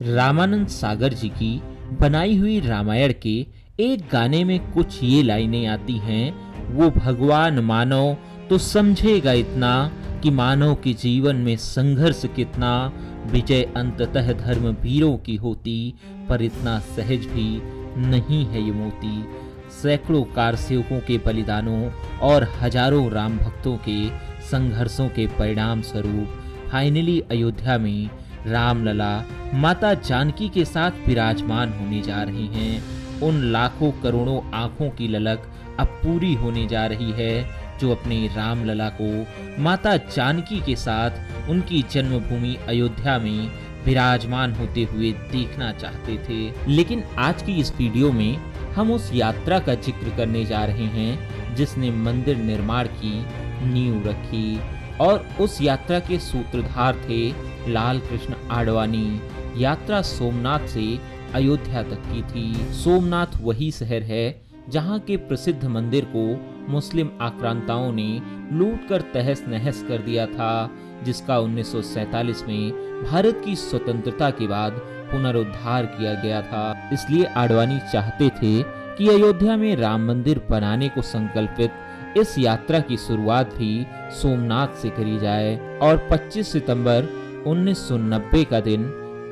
रामानंद सागर जी की बनाई हुई रामायण के एक गाने में कुछ ये लाइनें आती हैं। वो भगवान मानव तो समझेगा इतना कि मानव के जीवन में संघर्ष कितना, विजय अंततः धर्म वीरों की होती, पर इतना सहज भी नहीं है ये मोती। सैकड़ों कार सेवकों के बलिदानों और हजारों राम भक्तों के संघर्षों के परिणाम स्वरूप फाइनली अयोध्या में रामलला माता जानकी के साथ विराजमान होने जा रहे हैं। उन लाखों करोड़ों आंखों की ललक अब पूरी होने जा रही है जो अपने रामलला को माता जानकी के साथ उनकी जन्मभूमि अयोध्या में विराजमान होते हुए देखना चाहते थे। लेकिन आज की इस वीडियो में हम उस यात्रा का जिक्र करने जा रहे हैं जिसने मंदिर निर्माण की नींव रखी, और उस यात्रा के सूत्रधार थे लाल कृष्ण आडवाणी। यात्रा सोमनाथ से अयोध्या तक की थी। सोमनाथ वही शहर है जहां के प्रसिद्ध मंदिर को मुस्लिम आक्रांताओं ने लूटकर तहस नहस कर दिया था, जिसका 1947 में भारत की स्वतंत्रता के बाद पुनरुद्धार किया गया था। इसलिए आडवाणी चाहते थे कि अयोध्या में राम मंदिर बनाने को संकल्पित इस यात्रा की शुरुआत भी सोमनाथ से करी जाए। और 25 सितंबर 1990 का दिन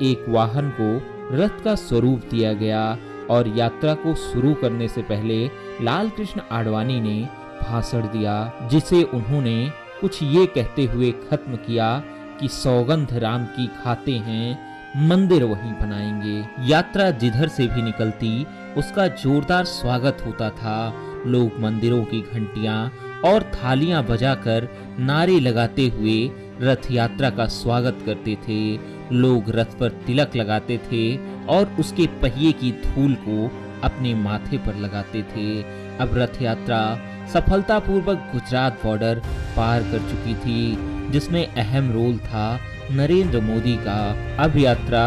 एक वाहन को रथ का स्वरूप दिया गया और यात्रा को शुरू करने से पहले लाल कृष्ण आडवाणी ने भाषण दिया, जिसे उन्होंने कुछ ये कहते हुए खत्म किया कि सौगंध राम की खाते हैं, मंदिर वहीं बनाएंगे। यात्रा जिधर से भी निकलती उसका जोरदार स्वागत होता था। लोग मंदिरों की घंटियां और थालियां बजाकर नारे लगाते हुए रथ यात्रा का स्वागत करते थे। लोग रथ पर तिलक लगाते थे और उसके पहिए की धूल को अपने माथे पर लगाते थे। अब रथ यात्रा सफलतापूर्वक गुजरात बॉर्डर पार कर चुकी थी, जिसमें अहम रोल था नरेंद्र मोदी का। अब यात्रा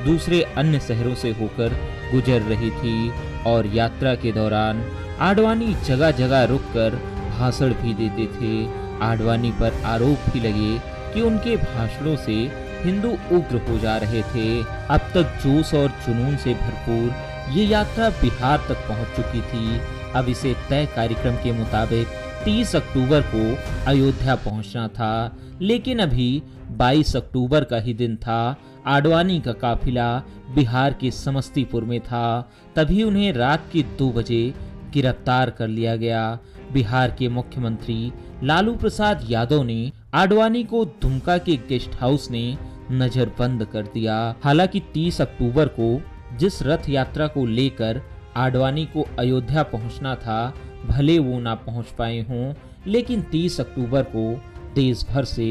दूसरे अन्य शहरों से होकर गुजर रही थी और यात्रा के दौरान आडवाणी जगह जगह रुककर भाषण भी देते थे। आडवाणी पर आरोप भी लगे कि उनके भाषणों से हिंदू उग्र हो जा रहे थे। अब तक जोश और जुनून से भरपूर ये यात्रा बिहार तक पहुंच चुकी थी। अब इसे तय कार्यक्रम के मुताबिक 30 अक्टूबर को अयोध्या पहुंचना था, लेकिन अभी 22 अक्टूबर का ही दिन था। आडवाणी का काफिला बिहार के समस्तीपुर में था। तभी उन्हें रात के 2 बजे गिरफ्तार कर लिया गया। बिहार के मुख्यमंत्री लालू प्रसाद यादव ने आडवाणी को दुमका के गेस्ट हाउस ने नजरबंद कर दिया। हालांकि 30 अक्टूबर को जिस रथ यात्रा को लेकर आडवाणी को अयोध्या पहुंचना था, भले वो ना पहुंच पाए हों, लेकिन 30 अक्टूबर को देश भर से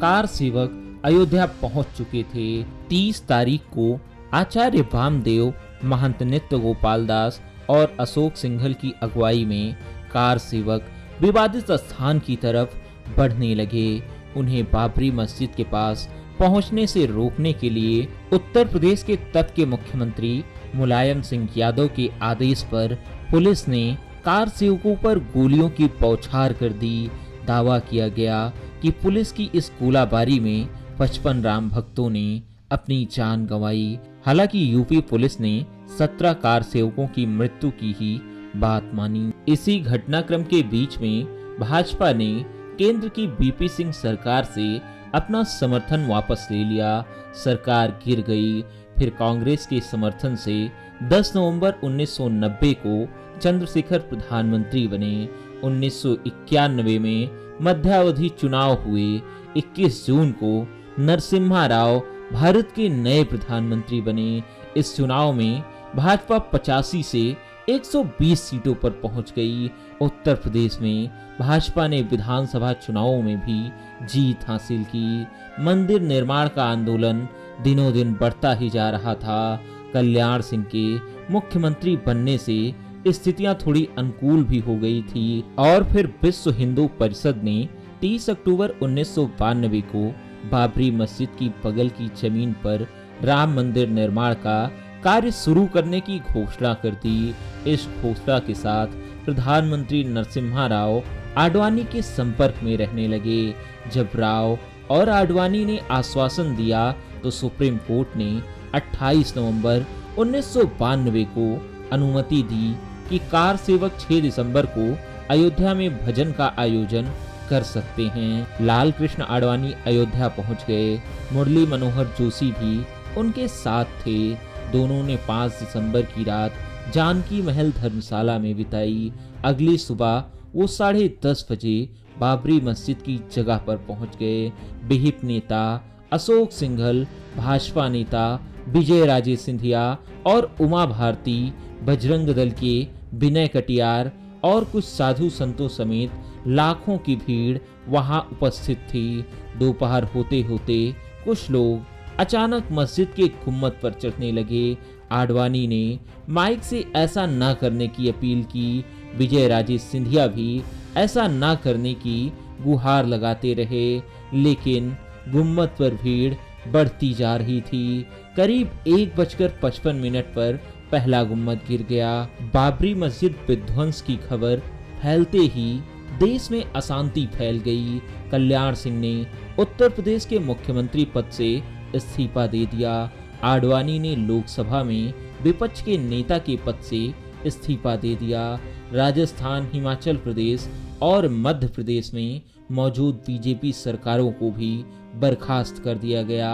कार सेवक अयोध्या पहुंच चुके थे। 30 तारीख को आचार्य वामदेव, महंत नित्य गोपाल दास और अशोक सिंघल की अगुवाई में कार सेवक विवादित स्थान की तरफ बढ़ने लगे। उन्हें बाबरी मस्जिद के पास पहुंचने से रोकने के लिए उत्तर प्रदेश के तब के मुख्यमंत्री मुलायम सिंह यादव के आदेश पर पुलिस ने कार सेवकों पर गोलियों की बौछार कर दी। दावा किया गया कि पुलिस की इस गोलाबारी में 55 राम भक्तों ने अपनी जान गंवाई। हालांकि यूपी पुलिस ने 17 कार सेवकों की मृत्यु की ही बात मानी। इसी घटनाक्रम के बीच में भाजपा ने केंद्र की बीपी सिंह सरकार से अपना समर्थन वापस ले लिया। सरकार गिर गई। फिर कांग्रेस के समर्थन से 10 नवंबर 1990 को चंद्रशेखर प्रधानमंत्री बने। 1991 में मध्यावधि चुनाव हुए। 21 जून को नरसिम्हा राव भारत के नए प्रधानमंत्री बने। इस चुनाव में भाजपा 85 से 120 सीटों पर पहुंच गई। उत्तर प्रदेश में भाजपा ने विधानसभा चुनावों में भी जीत हासिल की। मंदिर निर्माण का आंदोलन दिनों दिन बढ़ता ही जा रहा था। कल्याण सिंह के मुख्यमंत्री बनने से स्थितियां थोड़ी अनुकूल भी हो गई थी और फिर विश्व हिंदू परिषद ने 30 अक्टूबर 1992 को बाबरी मस्जिद की बगल की जमीन पर राम मंदिर निर्माण का कार्य शुरू करने की घोषणा कर दी। इस घोषणा के साथ प्रधानमंत्री नरसिम्हा राव आडवाणी के संपर्क में रहने लगे। जब राव और आडवाणी ने आश्वासन दिया तो सुप्रीम कोर्ट ने 28 नवंबर 1992 को अनुमति दी कि कार सेवक 6 दिसंबर को अयोध्या में भजन का आयोजन कर सकते हैं। लाल कृष्ण आडवाणी अयोध्या पहुंच गए। मुरली मनोहर जोशी भी उनके साथ थे। दोनों ने 5 दिसंबर की रात जानकी महल धर्मशाला में बिताई। अगली सुबह वो 10:30 बजे बाबरी मस्जिद की जगह पर पहुंच गए। बिहिप नेता अशोक सिंघल, भाजपा नेता विजय राजे सिंधिया और उमा भारती, बजरंग दल के विनय कटियार और कुछ साधु संतों समेत लाखों की भीड़ वहां उपस्थित थी। दोपहर होते होते कुछ लोग अचानक मस्जिद के गुम्मद पर चढ़ने लगे। आडवाणी ने माइक से ऐसा न करने की अपील की। विजय राजे सिंधिया भी ऐसा न करने की गुहार लगाते रहे, लेकिन गुम्मद पर भीड़ बढ़ती जा रही थी। करीब 1:55 पर पहला गुम्मद गिर गया। बाबरी मस्जिद विध्वंस की खबर फैलते ही देश में अशांति फैल गई। कल्याण सिंह ने उत्तर प्रदेश के मुख्यमंत्री पद से इस्तीफा दे दिया। आडवाणी ने लोकसभा में विपक्ष के नेता के पद से इस्तीफा दे दिया। राजस्थान, हिमाचल प्रदेश और मध्य प्रदेश में मौजूद बीजेपी सरकारों को भी बर्खास्त कर दिया गया।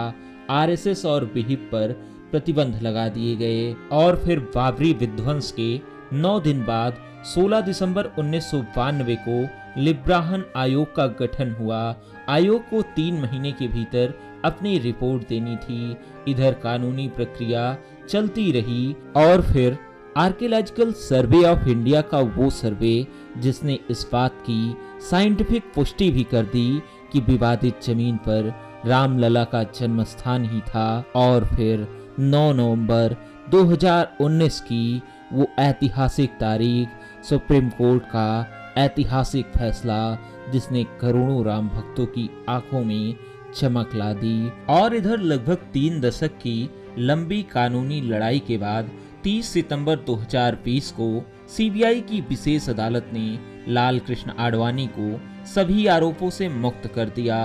आरएसएस और बिहिप पर प्रतिबंध लगा दिए गए। और फिर बाबरी विध्वंस के 9 दिन बाद 16 दिसंबर 1992 को लिब्राहन आयोग का गठन हुआ। आयोग को 3 महीने के भीतर अपनी रिपोर्ट देनी थी। इधर कानूनी प्रक्रिया चलती रही और फिर आर्कियोलॉजिकल सर्वे ऑफ इंडिया का वो सर्वे जिसने इस बात की साइंटिफिक पुष्टि भी कर दी कि विवादित जमीन पर रामलला का जन्म स्थान ही था। और फिर 9 नवंबर 2019 की वो ऐतिहासिक तारीख, सुप्रीम कोर्ट का ऐतिहासिक फैसला जिसने करोड़ों राम भक्तों की आंखों में चमक ला दी। और इधर लगभग 3 दशक की लंबी कानूनी लड़ाई के बाद 30 सितंबर 2020 को सीबीआई की विशेष अदालत ने लाल कृष्ण आडवाणी को सभी आरोपों से मुक्त कर दिया।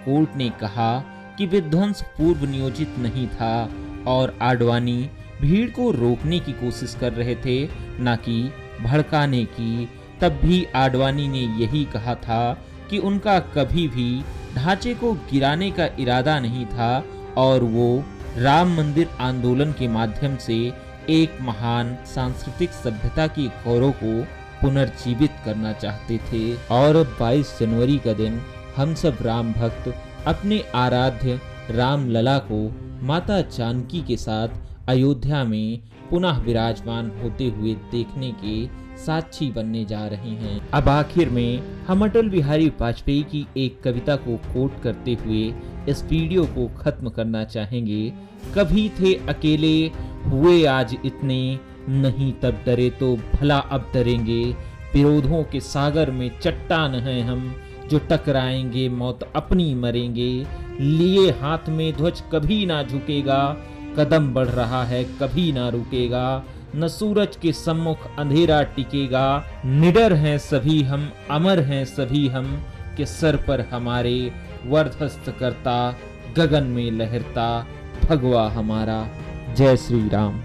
कोर्ट ने कहा कि विध्वंस पूर्व नियोजित नहीं था और आडवाणी भीड़ को रोकने की कोशिश कर रहे थे, न कि भड़काने की। तब भी आडवाणी ने यही कहा था कि उनका कभी भी ढांचे को गिराने का इरादा नहीं था और वो राम मंदिर आंदोलन के माध्यम से एक महान सांस्कृतिक सभ्यता की गौरव को पुनर्जीवित करना चाहते थे। और 22 जनवरी का दिन हम सब राम भक्त अपने आराध्य रामलला को माता जानकी के साथ अयोध्या में पुनः विराजमान होते हुए देखने के साक्षी बनने जा रहे हैं। अब आखिर में हम अटल बिहारी वाजपेयी की एक कविता को कोट करते हुए इस वीडियो को खत्म करना चाहेंगे। कभी थे अकेले, हुए आज इतने, नहीं तब डरे तो भला अब डरेंगे। विरोधों के सागर में चट्टान हैं हम, जो टकराएंगे मौत अपनी मरेंगे। लिए हाथ में ध्वज कभी ना झुकेगा, कदम बढ़ रहा है कभी ना रुकेगा। न सूरज के सम्मुख अंधेरा टिकेगा। निडर हैं सभी हम, अमर हैं सभी हम, के सर पर हमारे वर्धस्त करता, गगन में लहरता भगवा हमारा। जय श्री राम।